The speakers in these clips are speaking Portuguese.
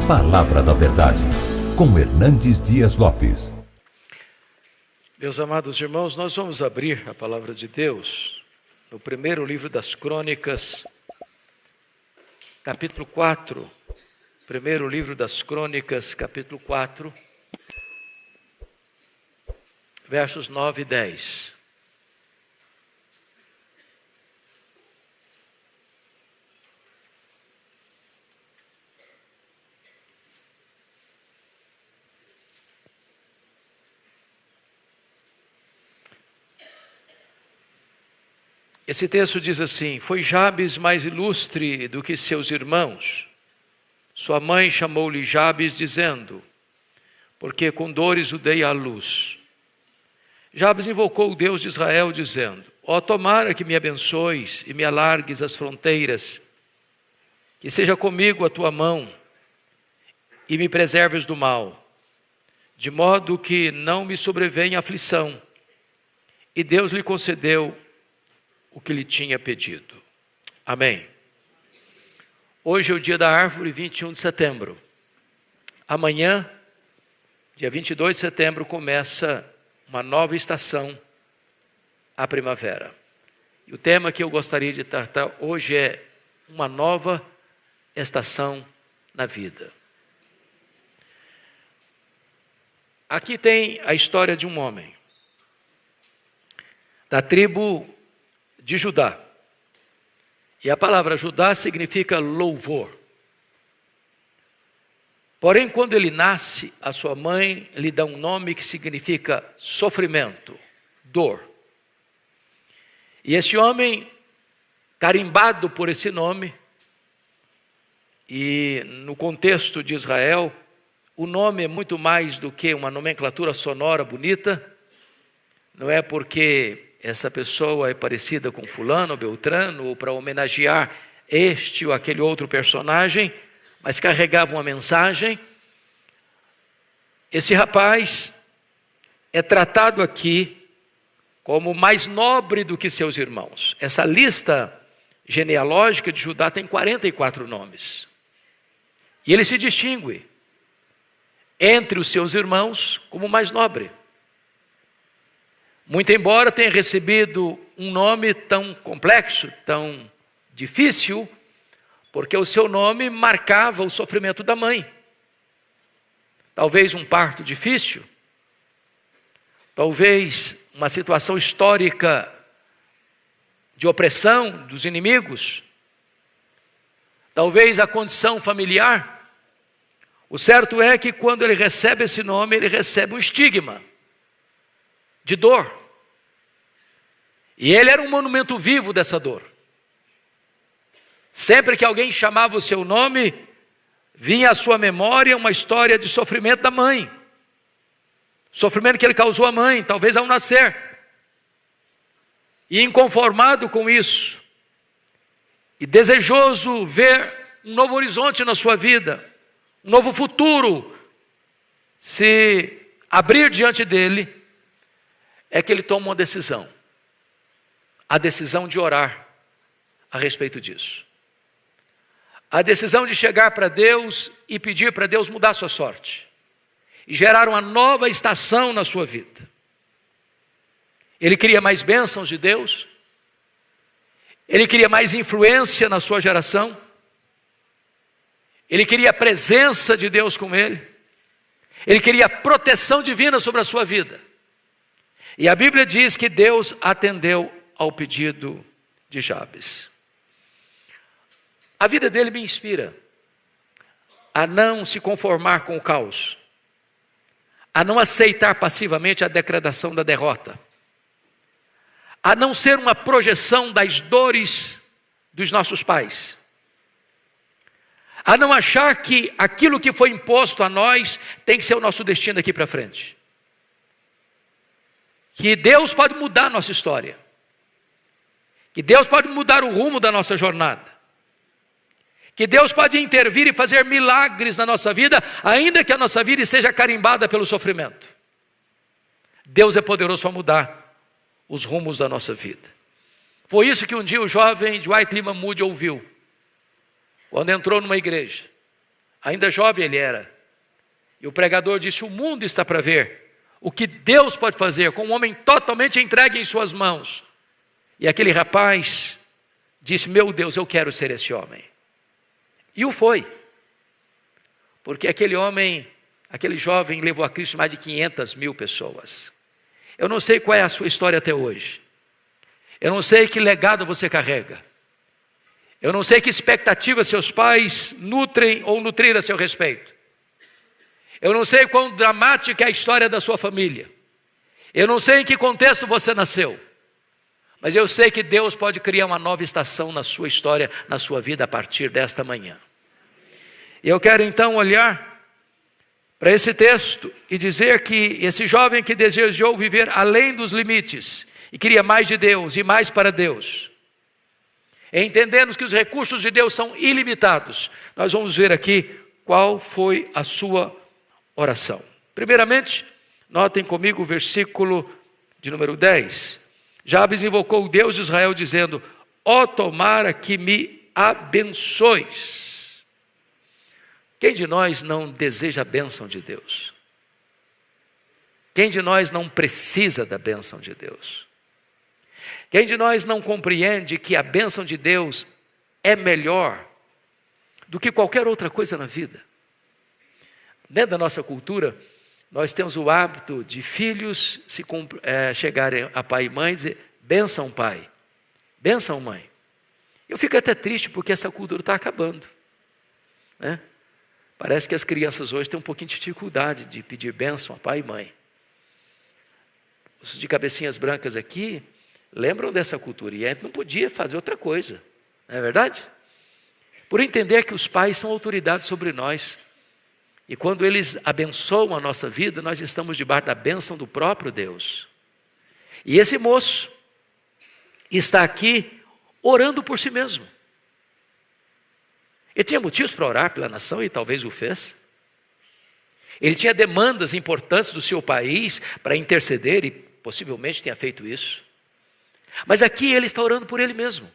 Palavra da Verdade, com Hernandes Dias Lopes. Meus amados irmãos, nós vamos abrir a Palavra de Deus no primeiro livro das Crônicas, capítulo 4. Primeiro livro das Crônicas, capítulo 4, versos 9 e 10. Esse texto diz assim: foi Jabes mais ilustre do que seus irmãos. Sua mãe chamou-lhe Jabes, dizendo: porque com dores o dei à luz. Jabes invocou o Deus de Israel, dizendo: ó, tomara que me abençoes e me alargues as fronteiras, que seja comigo a tua mão e me preserves do mal, de modo que não me sobrevenha aflição. E Deus lhe concedeu o que lhe tinha pedido. Amém. Hoje é o dia da árvore, 21 de setembro. Amanhã, dia 22 de setembro, começa uma nova estação, a primavera. E o tema que eu gostaria de tratar hoje é uma nova estação na vida. Aqui tem a história de um homem da tribo de Judá. E a palavra Judá significa louvor. Porém, quando ele nasce, a sua mãe lhe dá um nome que significa sofrimento, dor. E esse homem, carimbado por esse nome, e no contexto de Israel, o nome é muito mais do que uma nomenclatura sonora bonita. Não é porque essa pessoa é parecida com fulano ou beltrano, ou para homenagear este ou aquele outro personagem, mas carregava uma mensagem. Esse rapaz é tratado aqui como mais nobre do que seus irmãos. Essa lista genealógica de Judá tem 44 nomes. E ele se distingue entre os seus irmãos como mais nobre. Muito embora tenha recebido um nome tão complexo, tão difícil, porque o seu nome marcava o sofrimento da mãe. Talvez um parto difícil, talvez uma situação histórica de opressão dos inimigos, talvez a condição familiar. O certo é que quando ele recebe esse nome, ele recebe um estigma de dor. E ele era um monumento vivo dessa dor. Sempre que alguém chamava o seu nome, vinha à sua memória uma história de sofrimento da mãe. Sofrimento que ele causou à mãe, talvez ao nascer. E inconformado com isso, e desejoso ver um novo horizonte na sua vida, um novo futuro se abrir diante dele, é que ele toma uma decisão. A decisão de orar a respeito disso. A decisão de chegar para Deus e pedir para Deus mudar a sua sorte. E gerar uma nova estação na sua vida. Ele queria mais bênçãos de Deus. Ele queria mais influência na sua geração. Ele queria a presença de Deus com ele. Ele queria a proteção divina sobre a sua vida. E a Bíblia diz que Deus atendeu ao pedido de Jabes. A vida dele me inspira a não se conformar com o caos, a não aceitar passivamente a decretação da derrota, a não ser uma projeção das dores dos nossos pais, a não achar que aquilo que foi imposto a nós tem que ser o nosso destino daqui para frente. Que Deus pode mudar a nossa história. Que Deus pode mudar o rumo da nossa jornada. Que Deus pode intervir e fazer milagres na nossa vida, ainda que a nossa vida seja carimbada pelo sofrimento. Deus é poderoso para mudar os rumos da nossa vida. Foi isso que um dia o jovem Dwight Lyman Moody ouviu, quando entrou numa igreja. Ainda jovem ele era. E o pregador disse: o mundo está para ver o que Deus pode fazer com um homem totalmente entregue em suas mãos. E aquele rapaz disse: meu Deus, eu quero ser esse homem. E o foi. Porque aquele jovem levou a Cristo mais de 500 mil pessoas. Eu não sei qual é a sua história até hoje. Eu não sei que legado você carrega. Eu não sei que expectativa seus pais nutrem ou nutriram a seu respeito. Eu não sei quão dramática é a história da sua família. Eu não sei em que contexto você nasceu. Mas eu sei que Deus pode criar uma nova estação na sua história, na sua vida, a partir desta manhã. E eu quero então olhar para esse texto e dizer que esse jovem que desejou viver além dos limites e queria mais de Deus e mais para Deus, entendendo que os recursos de Deus são ilimitados, nós vamos ver aqui qual foi a sua oração. Primeiramente, notem comigo o versículo de número 10. Jabes invocou o Deus de Israel dizendo: ó, tomara que me abençoes. Quem de nós não deseja a bênção de Deus? Quem de nós não precisa da bênção de Deus? Quem de nós não compreende que a bênção de Deus é melhor do que qualquer outra coisa na vida? Dentro da nossa cultura, nós temos o hábito de filhos chegarem a pai e mãe e dizer: bênção pai, bênção mãe. Eu fico até triste porque essa cultura está acabando, né? Parece que as crianças hoje têm um pouquinho de dificuldade de pedir bênção a pai e mãe. Os de cabecinhas brancas aqui lembram dessa cultura e a gente não podia fazer outra coisa, não é verdade? Por entender que os pais são autoridades sobre nós. E quando eles abençoam a nossa vida, nós estamos debaixo da bênção do próprio Deus. E esse moço está aqui orando por si mesmo. Ele tinha motivos para orar pela nação e talvez o fez. Ele tinha demandas importantes do seu país para interceder e possivelmente tenha feito isso. Mas aqui ele está orando por ele mesmo.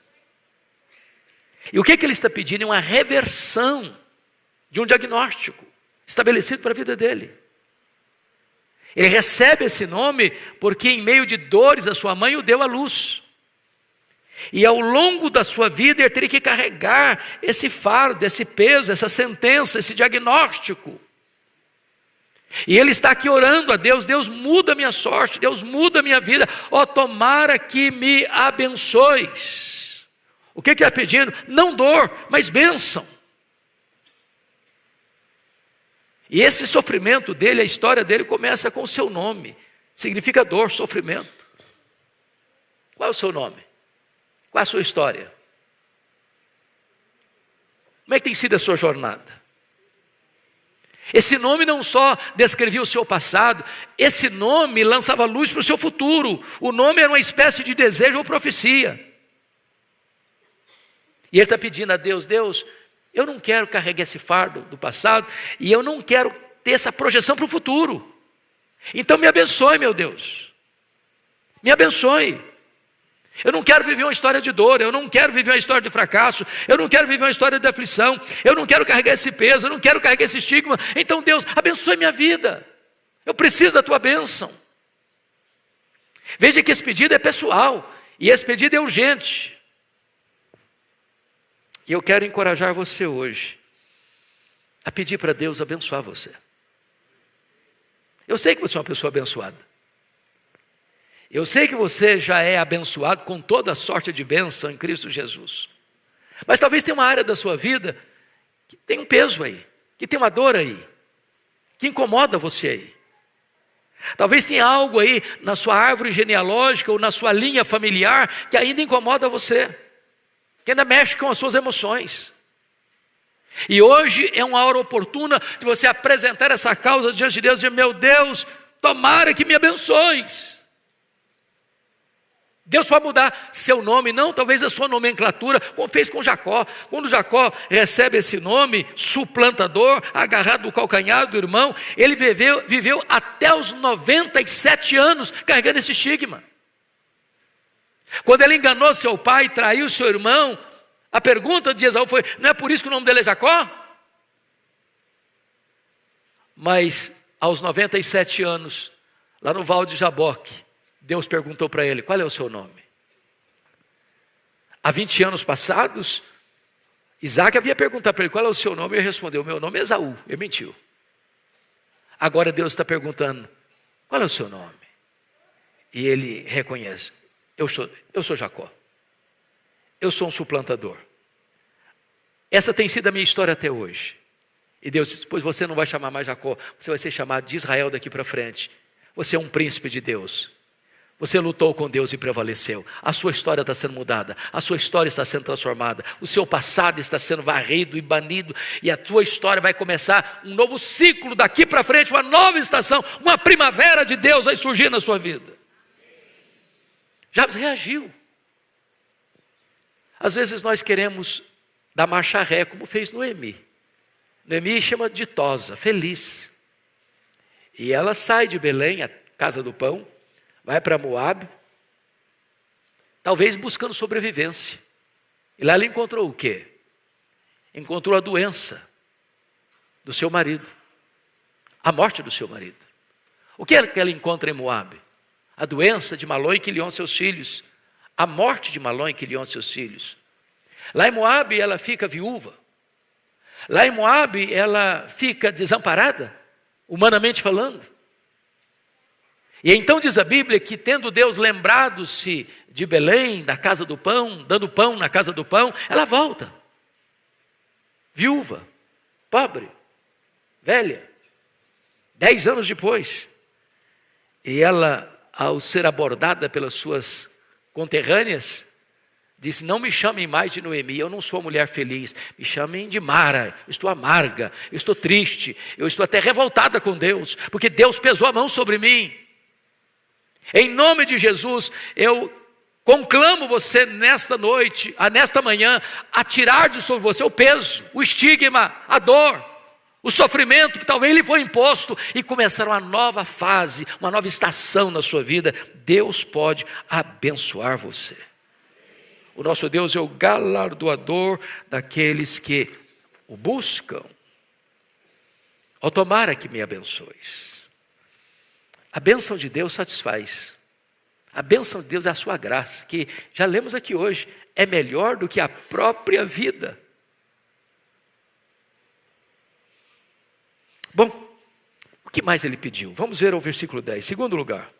E o que ele está pedindo é uma reversão de um diagnóstico estabelecido para a vida dele. Ele recebe esse nome porque em meio de dores a sua mãe o deu à luz. E ao longo da sua vida ele teria que carregar esse fardo, esse peso, essa sentença, esse diagnóstico. E ele está aqui orando a Deus: Deus, muda a minha sorte, Deus, muda a minha vida, ó, tomara que me abençoes. O que ele está pedindo? Não dor, mas bênção. E esse sofrimento dele, a história dele começa com o seu nome. Significa dor, sofrimento. Qual é o seu nome? Qual é a sua história? Como é que tem sido a sua jornada? Esse nome não só descrevia o seu passado, esse nome lançava luz para o seu futuro. O nome era uma espécie de desejo ou profecia. E ele está pedindo a Deus: Deus, eu não quero carregar esse fardo do passado e eu não quero ter essa projeção para o futuro. Então me abençoe, meu Deus. Me abençoe. Eu não quero viver uma história de dor, eu não quero viver uma história de fracasso, eu não quero viver uma história de aflição, eu não quero carregar esse peso, eu não quero carregar esse estigma. Então Deus, abençoe minha vida. Eu preciso da tua bênção. Veja que esse pedido é pessoal e esse pedido é urgente. E eu quero encorajar você hoje a pedir para Deus abençoar você. Eu sei que você é uma pessoa abençoada. Eu sei que você já é abençoado com toda a sorte de bênção em Cristo Jesus. Mas talvez tenha uma área da sua vida que tem um peso aí, que tem uma dor aí, que incomoda você aí. Talvez tenha algo aí na sua árvore genealógica ou na sua linha familiar que ainda incomoda você, que ainda mexe com as suas emoções. E hoje é uma hora oportuna de você apresentar essa causa diante de Deus e dizer: meu Deus, tomara que me abençoes. Deus pode mudar seu nome, não talvez a sua nomenclatura, como fez com Jacó. Quando Jacó recebe esse nome, suplantador, agarrado no calcanhar do irmão, ele viveu até os 97 anos carregando esse estigma. Quando ele enganou seu pai, traiu seu irmão, a pergunta de Esaú foi: não é por isso que o nome dele é Jacó? Mas aos 97 anos, lá no Val de Jaboque, Deus perguntou para ele: qual é o seu nome? Há 20 anos passados, Isaac havia perguntado para ele: qual é o seu nome? E ele respondeu: meu nome é Esaú. Ele mentiu. Agora Deus está perguntando: qual é o seu nome? E ele reconhece: eu sou Jacó. Eu sou um suplantador. Essa tem sido a minha história até hoje. E Deus disse: pois você não vai chamar mais Jacó, você vai ser chamado de Israel daqui para frente. Você é um príncipe de Deus. Você lutou com Deus e prevaleceu. A sua história está sendo mudada. A sua história está sendo transformada. O seu passado está sendo varrido e banido. E a tua história vai começar um novo ciclo daqui para frente, uma nova estação, uma primavera de Deus vai surgir na sua vida. Jabes reagiu. Às vezes nós queremos dar marcha ré, como fez Noemi. Noemi chama ditosa, feliz. E ela sai de Belém, a casa do pão, vai para Moabe, talvez buscando sobrevivência. E lá ela encontrou o quê? Encontrou a doença do seu marido, a morte do seu marido. O que é que ela encontra em Moabe? A doença de Malom e Quilion, seus filhos, a morte de Malom e Quilion, seus filhos. Lá em Moabe ela fica viúva. Lá em Moabe ela fica desamparada, humanamente falando. E então diz a Bíblia que, tendo Deus lembrado-se de Belém, da casa do pão, dando pão na casa do pão, ela volta. Viúva, pobre, velha, 10 anos depois. E ela, ao ser abordada pelas suas conterrâneas, disse: não me chamem mais de Noemi, eu não sou mulher feliz, me chamem de Mara, estou amarga, eu estou triste, eu estou até revoltada com Deus, porque Deus pesou a mão sobre mim. Em nome de Jesus, eu conclamo você nesta noite, nesta manhã, a tirar de sobre você o peso, o estigma, a dor, o sofrimento que talvez lhe foi imposto e começar uma nova fase, uma nova estação na sua vida. Deus pode abençoar você. O nosso Deus é o galardoador daqueles que o buscam. Ó, tomara que me abençoes. A bênção de Deus satisfaz. A bênção de Deus é a sua graça, que já lemos aqui hoje, é melhor do que a própria vida. Bom, o que mais ele pediu? Vamos ver o versículo 10. Segundo lugar: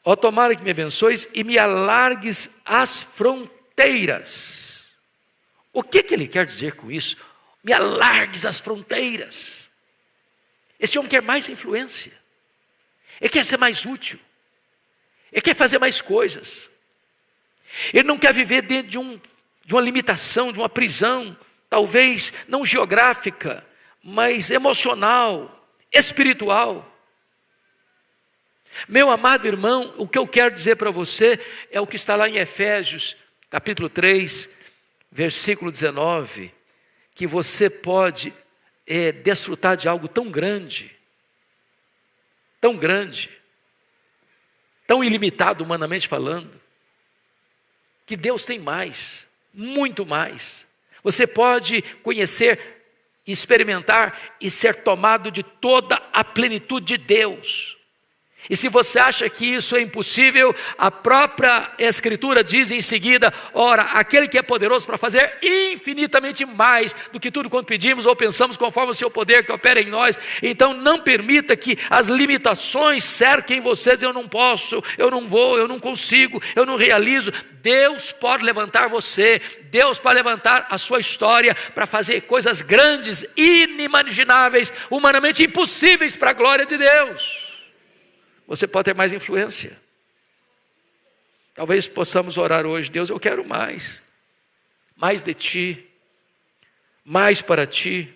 ó, tomara que me abençoes e me alargues as fronteiras. O que ele quer dizer com isso? Me alargues as fronteiras. Esse homem quer mais influência. Ele quer ser mais útil. Ele quer fazer mais coisas. Ele não quer viver dentro de uma limitação, de uma prisão, talvez não geográfica, mas emocional, espiritual. Meu amado irmão, o que eu quero dizer para você é o que está lá em Efésios, capítulo 3, versículo 19, que você pode desfrutar de algo tão grande, tão ilimitado humanamente falando, que Deus tem mais, muito mais. Você pode conhecer, experimentar e ser tomado de toda a plenitude de Deus. E se você acha que isso é impossível, a própria Escritura diz em seguida: ora, aquele que é poderoso para fazer infinitamente mais do que tudo quanto pedimos ou pensamos, conforme o seu poder que opera em nós. Então não permita que as limitações cerquem você, dizendo: eu não posso, eu não vou, eu não consigo, eu não realizo. Deus pode levantar você, Deus pode levantar a sua história para fazer coisas grandes, inimagináveis, humanamente impossíveis para a glória de Deus. Você pode ter mais influência. Talvez possamos orar hoje: Deus, eu quero mais de ti, mais para ti.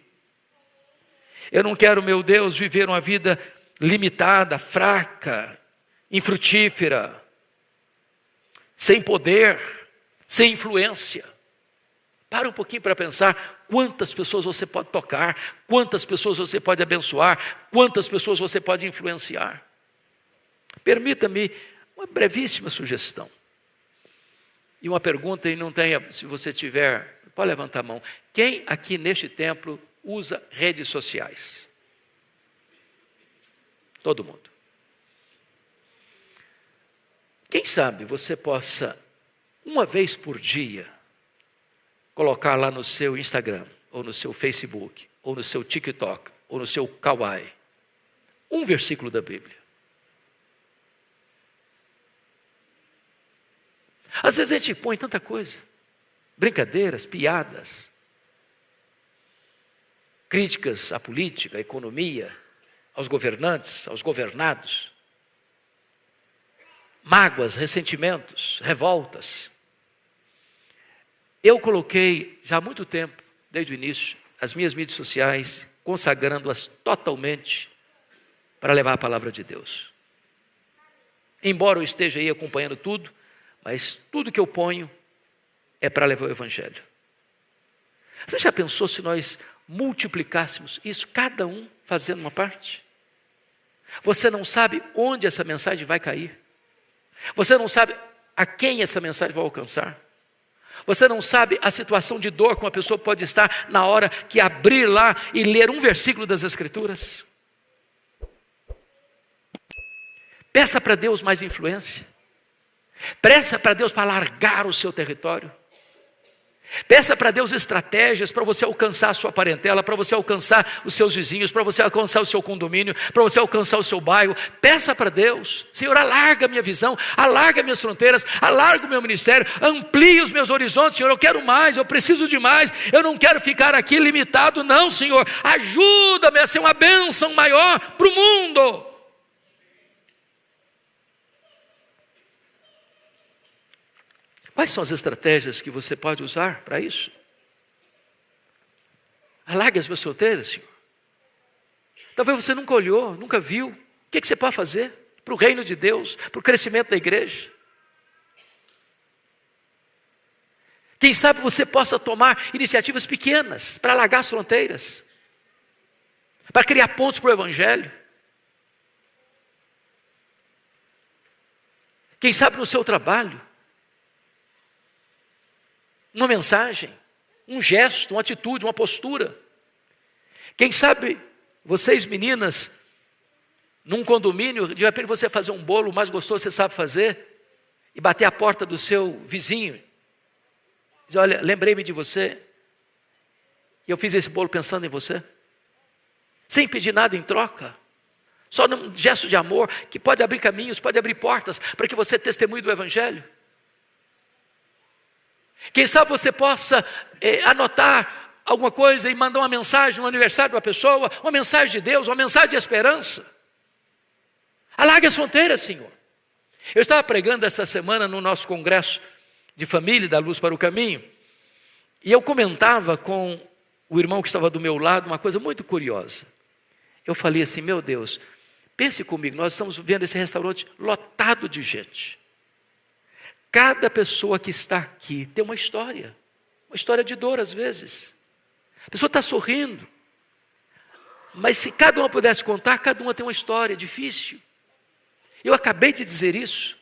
Eu não quero, meu Deus, viver uma vida limitada, fraca, infrutífera, sem poder, sem influência. Para um pouquinho para pensar quantas pessoas você pode tocar, quantas pessoas você pode abençoar, quantas pessoas você pode influenciar. Permita-me uma brevíssima sugestão. E uma pergunta, e não tenha, se você tiver, pode levantar a mão. Quem aqui neste templo usa redes sociais? Todo mundo. Quem sabe você possa, uma vez por dia, colocar lá no seu Instagram, ou no seu Facebook, ou no seu TikTok, ou no seu Kawaii, um versículo da Bíblia. Às vezes a gente põe tanta coisa, brincadeiras, piadas, críticas à política, à economia, aos governantes, aos governados, mágoas, ressentimentos, revoltas. Eu coloquei já há muito tempo, desde o início, as minhas mídias sociais, consagrando-as totalmente para levar a palavra de Deus. Embora eu esteja aí acompanhando tudo, mas tudo que eu ponho é para levar o Evangelho. Você já pensou se nós multiplicássemos isso, cada um fazendo uma parte? Você não sabe onde essa mensagem vai cair. Você não sabe a quem essa mensagem vai alcançar. Você não sabe a situação de dor que uma pessoa pode estar na hora que abrir lá e ler um versículo das Escrituras. Peça para Deus mais influência. Peça para Deus para alargar o seu território. Peça para Deus estratégias para você alcançar a sua parentela, para você alcançar os seus vizinhos, para você alcançar o seu condomínio, para você alcançar o seu bairro. Peça para Deus: Senhor, alarga a minha visão, alarga minhas fronteiras, alarga o meu ministério, amplie os meus horizontes. Senhor, eu quero mais, eu preciso de mais, eu não quero ficar aqui limitado, não, Senhor. Ajuda-me a ser uma bênção maior para o mundo. Quais são as estratégias que você pode usar para isso? Alargue as minhas fronteiras, Senhor. Talvez você nunca olhou, nunca viu. O que você pode fazer para o reino de Deus, para o crescimento da igreja? Quem sabe você possa tomar iniciativas pequenas para alargar as fronteiras, para criar pontos para o Evangelho. Quem sabe no seu trabalho, uma mensagem, um gesto, uma atitude, uma postura. Quem sabe vocês meninas, num condomínio, de repente você fazer um bolo mais gostoso que você sabe fazer e bater a porta do seu vizinho. Dizer: olha, lembrei-me de você e eu fiz esse bolo pensando em você. Sem pedir nada em troca. Só num gesto de amor que pode abrir caminhos, pode abrir portas para que você testemunhe do Evangelho. Quem sabe você possa anotar alguma coisa e mandar uma mensagem no aniversário de uma pessoa, uma mensagem de Deus, uma mensagem de esperança. Alargue as fronteiras, Senhor. Eu estava pregando essa semana no nosso congresso de família da Luz para o Caminho, e eu comentava com o irmão que estava do meu lado uma coisa muito curiosa. Eu falei assim: meu Deus, pense comigo, nós estamos vendo esse restaurante lotado de gente. Cada pessoa que está aqui tem uma história de dor às vezes. A pessoa está sorrindo, mas se cada uma pudesse contar, cada uma tem uma história difícil. Eu acabei de dizer isso.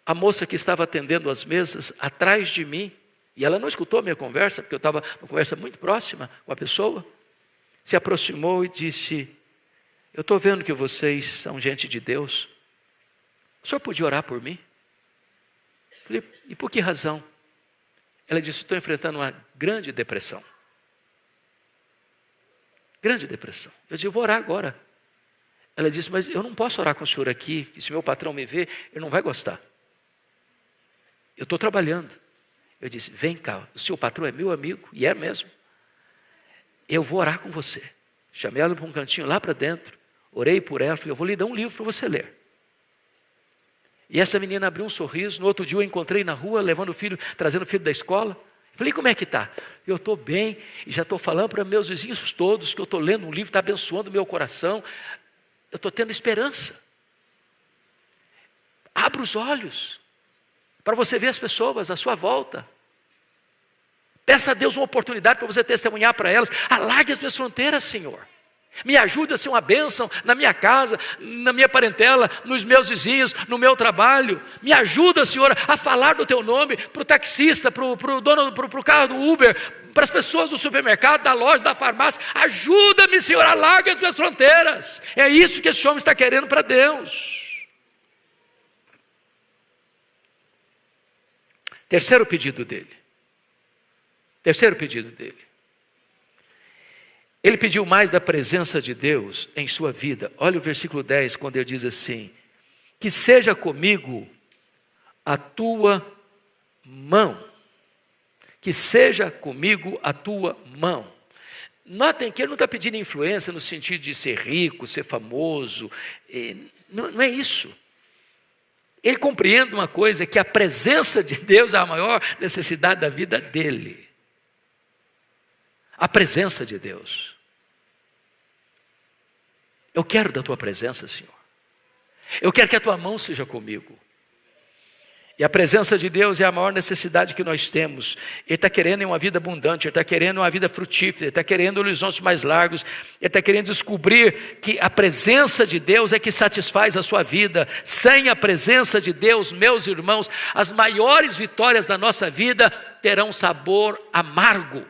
A moça que estava atendendo as mesas atrás de mim, e ela não escutou a minha conversa, porque eu estava numa conversa muito próxima com a pessoa, se aproximou e disse: eu estou vendo que vocês são gente de Deus. O senhor podia orar por mim? Falei: e por que razão? Ela disse: estou enfrentando uma grande depressão. Grande depressão. Eu disse: eu vou orar agora. Ela disse: mas eu não posso orar com o senhor aqui, que se meu patrão me ver, ele não vai gostar. Eu estou trabalhando. Eu disse: vem cá, o seu patrão é meu amigo, e é mesmo. Eu vou orar com você. Chamei ela para um cantinho lá para dentro, orei por ela, falei: eu vou lhe dar um livro para você ler. E essa menina abriu um sorriso. No outro dia eu encontrei na rua, levando o filho, trazendo o filho da escola. Falei: como é que está? Eu estou bem, e já estou falando para meus vizinhos todos que eu estou lendo um livro, está abençoando o meu coração. Eu estou tendo esperança. Abra os olhos para você ver as pessoas à sua volta. Peça a Deus uma oportunidade para você testemunhar para elas. Alargue as minhas fronteiras, Senhor. Me ajuda a ser uma bênção na minha casa, na minha parentela, nos meus vizinhos, no meu trabalho. Me ajuda, Senhor, a falar do teu nome para o taxista, para o dono, para o carro do Uber, para as pessoas do supermercado, da loja, da farmácia. Ajuda-me, Senhor, alarga as minhas fronteiras. É isso que esse homem está querendo para Deus. Terceiro pedido dele. Ele pediu mais da presença de Deus em sua vida. Olha o versículo 10, quando ele diz assim: que seja comigo a tua mão. Que seja comigo a tua mão. Notem que ele não está pedindo influência no sentido de ser rico, ser famoso. Não é isso. Ele compreende uma coisa, que a presença de Deus é a maior necessidade da vida dele. A presença de Deus. Eu quero da tua presença, Senhor. Eu quero que a tua mão seja comigo. E a presença de Deus é a maior necessidade que nós temos. Ele está querendo uma vida abundante, Ele está querendo uma vida frutífera, Ele está querendo horizontes mais largos, Ele está querendo descobrir que a presença de Deus é que satisfaz a sua vida. Sem a presença de Deus, meus irmãos, as maiores vitórias da nossa vida terão sabor amargo.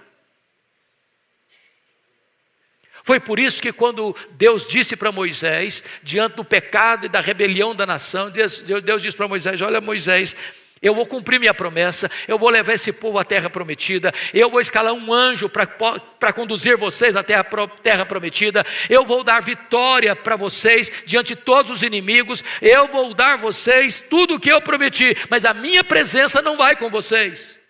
Foi por isso que quando Deus disse para Moisés, diante do pecado e da rebelião da nação, Deus disse para Moisés: olha, Moisés, eu vou cumprir minha promessa, eu vou levar esse povo à terra prometida, eu vou escalar um anjo para conduzir vocês à terra prometida, eu vou dar vitória para vocês diante de todos os inimigos, eu vou dar a vocês tudo o que eu prometi, mas a minha presença não vai com vocês.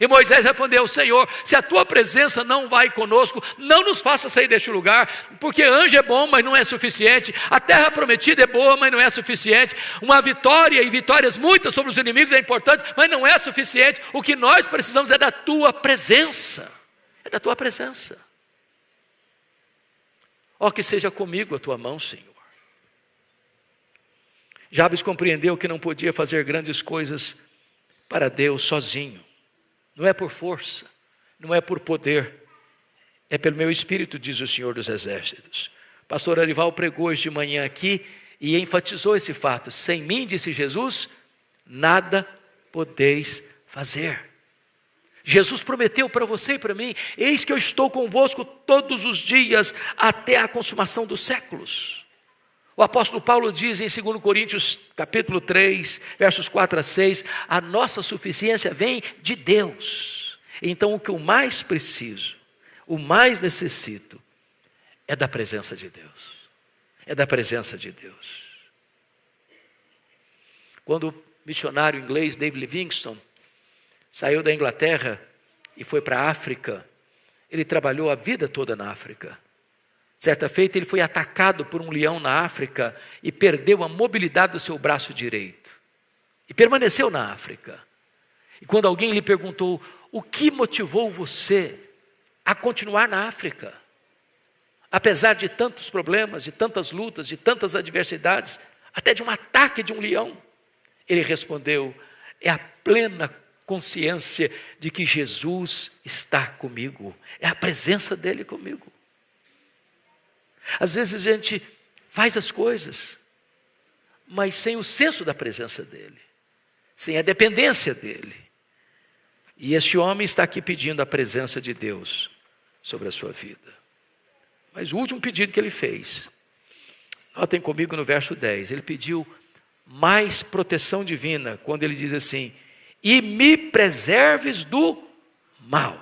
E Moisés respondeu: Senhor, se a tua presença não vai conosco, não nos faça sair deste lugar, porque anjo é bom, mas não é suficiente, a terra prometida é boa, mas não é suficiente, uma vitória e vitórias muitas sobre os inimigos é importante, mas não é suficiente. O que nós precisamos é da tua presença, é da tua presença. Ó, que seja comigo a tua mão, Senhor. Jabes compreendeu que não podia fazer grandes coisas para Deus sozinho. Não é por força, não é por poder, é pelo meu espírito, diz o Senhor dos Exércitos. Pastor Arival pregou hoje de manhã aqui e enfatizou esse fato: sem mim, disse Jesus, nada podeis fazer. Jesus prometeu para você e para mim: eis que eu estou convosco todos os dias até a consumação dos séculos. O apóstolo Paulo diz em 2 Coríntios capítulo 3, versos 4 a 6, a nossa suficiência vem de Deus. Então o que eu mais preciso, o mais necessito, é da presença de Deus. É da presença de Deus. Quando o missionário inglês David Livingstone saiu da Inglaterra e foi para a África, ele trabalhou a vida toda na África. Certa feita ele foi atacado por um leão na África e perdeu a mobilidade do seu braço direito. E permaneceu na África. E quando alguém lhe perguntou: o que motivou você a continuar na África? Apesar de tantos problemas, de tantas lutas, de tantas adversidades, até de um ataque de um leão. Ele respondeu: é a plena consciência de que Jesus está comigo. É a presença dele comigo. Às vezes a gente faz as coisas, mas sem o senso da presença dele, sem a dependência dele. E este homem está aqui pedindo a presença de Deus sobre a sua vida. Mas o último pedido que ele fez, notem comigo no verso 10, ele pediu mais proteção divina, quando ele diz assim: e me preserves do mal.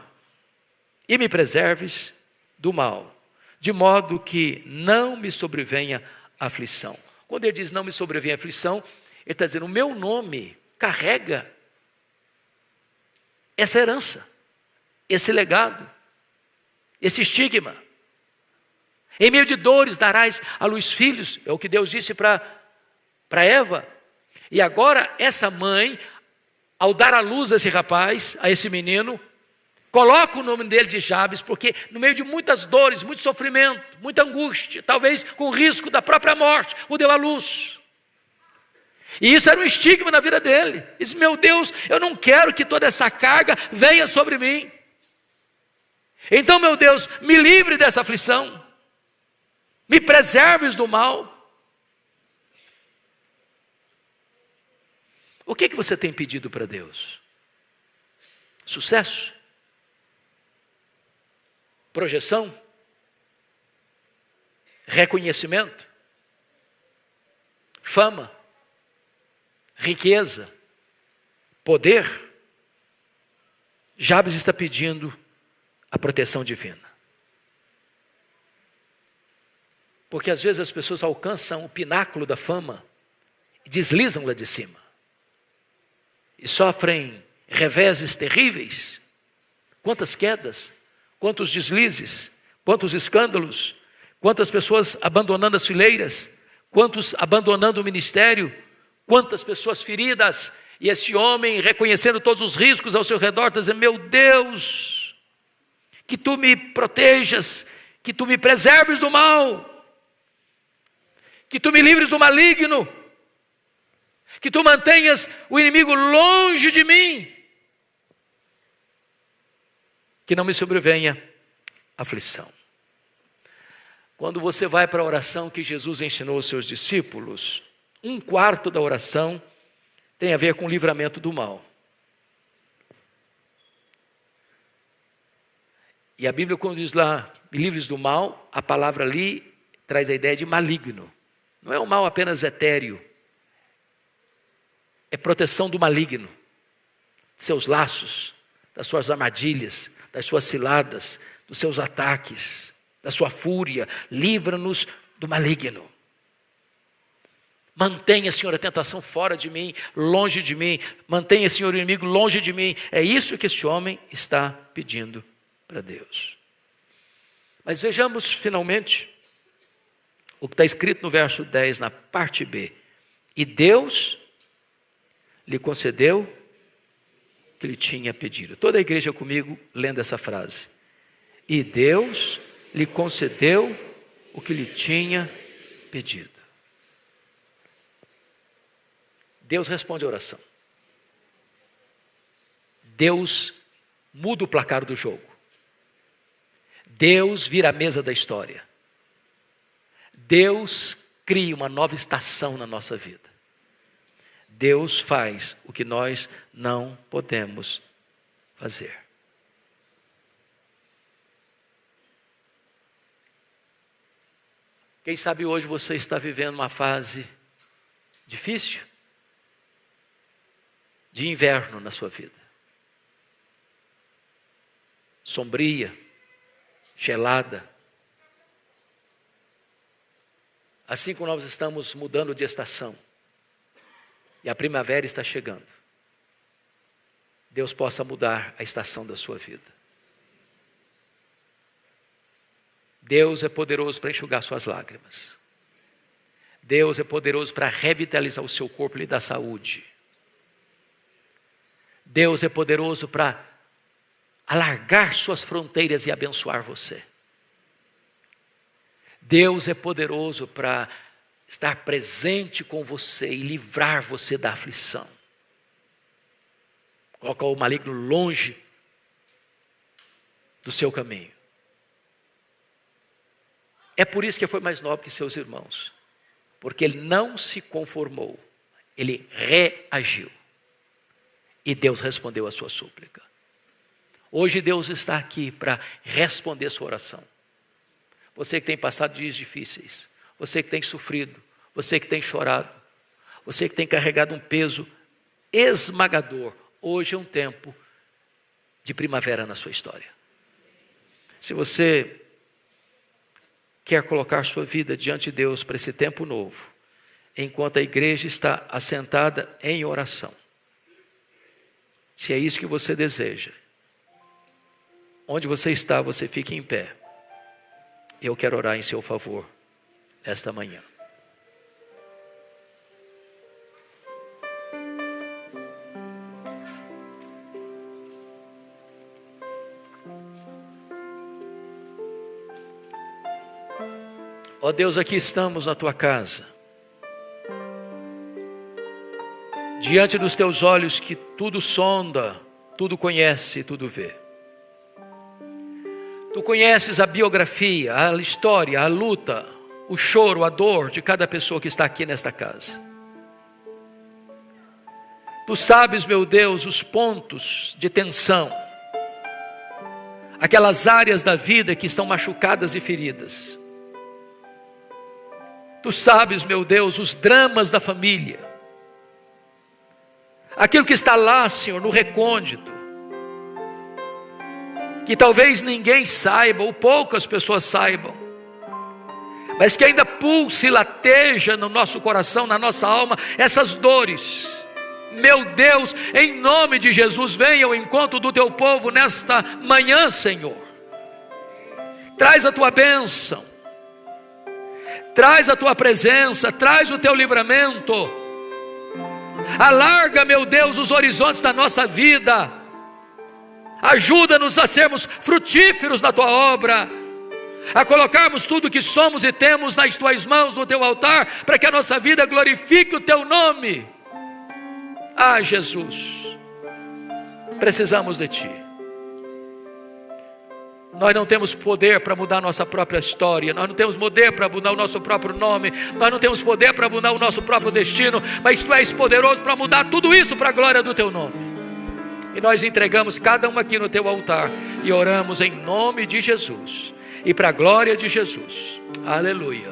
E me preserves do mal, de modo que não me sobrevenha aflição. Quando ele diz não me sobrevenha aflição, ele está dizendo: o meu nome carrega essa herança, esse legado, esse estigma. Em meio de dores darás à luz filhos, é o que Deus disse para Eva. E agora essa mãe, ao dar à luz a esse rapaz, a esse menino, coloca o nome dele de Jabes, porque no meio de muitas dores, muito sofrimento, muita angústia, talvez com risco da própria morte, o deu à luz. E isso era um estigma na vida dele. Ele disse: meu Deus, eu não quero que toda essa carga venha sobre mim. Então, meu Deus, me livre dessa aflição. me preserves do mal. O que você tem pedido para Deus? Sucesso? Projeção? Reconhecimento? Fama? Riqueza? Poder? Jabes está pedindo a proteção divina. Porque às vezes as pessoas alcançam o pináculo da fama e deslizam lá de cima. E sofrem reveses terríveis. Quantas quedas, quantos deslizes, quantos escândalos, quantas pessoas abandonando as fileiras, quantos abandonando o ministério, quantas pessoas feridas. E esse homem, reconhecendo todos os riscos ao seu redor, está dizendo: meu Deus, que tu me protejas, que tu me preserves do mal, que tu me livres do maligno, que tu mantenhas o inimigo longe de mim, que não me sobrevenha aflição. Quando você vai para a oração que Jesus ensinou aos seus discípulos, 1/4 da oração tem a ver com o livramento do mal. E a Bíblia, quando diz lá, me livres do mal, a palavra ali traz a ideia de maligno. Não é um mal apenas etéreo. É proteção do maligno, de seus laços, das suas armadilhas, das suas ciladas, dos seus ataques, da sua fúria. Livra-nos do maligno. Mantenha, Senhor, a tentação fora de mim, longe de mim. Mantenha, Senhor, o inimigo longe de mim. É isso que este homem está pedindo para Deus. Mas vejamos finalmente o que está escrito no verso 10, na parte B. E Deus lhe concedeu o que lhe tinha pedido. Toda a igreja comigo lendo essa frase. E Deus lhe concedeu o que lhe tinha pedido. Deus responde a oração. Deus muda o placar do jogo. Deus vira a mesa da história. Deus cria uma nova estação na nossa vida. Deus faz o que nós não podemos fazer. Quem sabe hoje você está vivendo uma fase difícil, de inverno na sua vida. Sombria, gelada. Assim como nós estamos mudando de estação, e a primavera está chegando, Deus possa mudar a estação da sua vida. Deus é poderoso para enxugar suas lágrimas. Deus é poderoso para revitalizar o seu corpo e lhe dar saúde. Deus é poderoso para alargar suas fronteiras e abençoar você. Deus é poderoso para estar presente com você e livrar você da aflição. Colocar o maligno longe do seu caminho. É por isso que foi mais nobre que seus irmãos. Porque ele não se conformou. Ele reagiu. E Deus respondeu a sua súplica. Hoje Deus está aqui para responder a sua oração. Você que tem passado dias difíceis. Você que tem sofrido. Você que tem chorado. Você que tem carregado um peso esmagador. Hoje é um tempo de primavera na sua história. Se você quer colocar sua vida diante de Deus para esse tempo novo, enquanto a igreja está assentada em oração, se é isso que você deseja, onde você está, você fique em pé. Eu quero orar em seu favor nesta manhã. Ó Deus, aqui estamos na tua casa, diante dos teus olhos que tudo sonda, tudo conhece, tudo vê. Tu conheces a biografia, a história, a luta, o choro, a dor de cada pessoa que está aqui nesta casa. Tu sabes, meu Deus, os pontos de tensão, aquelas áreas da vida que estão machucadas e feridas. Tu sabes, meu Deus, os dramas da família, aquilo que está lá, Senhor, no recôndito, que talvez ninguém saiba, ou poucas pessoas saibam, mas que ainda pulse e lateja no nosso coração, na nossa alma, essas dores. Meu Deus, em nome de Jesus, venha ao encontro do teu povo nesta manhã, Senhor. Traz a tua bênção, traz a tua presença, traz o teu livramento. Alarga, meu Deus, os horizontes da nossa vida. Ajuda-nos a sermos frutíferos na tua obra, a colocarmos tudo que somos e temos nas tuas mãos, no teu altar, para que a nossa vida glorifique o teu nome. Ah, Jesus, precisamos de ti. Nós não temos poder para mudar a nossa própria história, nós não temos poder para mudar o nosso próprio nome, nós não temos poder para mudar o nosso próprio destino, mas tu és poderoso para mudar tudo isso para a glória do teu nome. E nós entregamos cada um aqui no teu altar e oramos em nome de Jesus e para a glória de Jesus. Aleluia.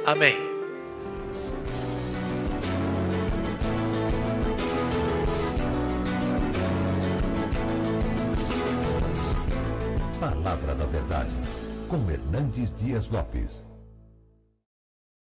Amém. Palavra da Verdade, com Hernandes Dias Lopes.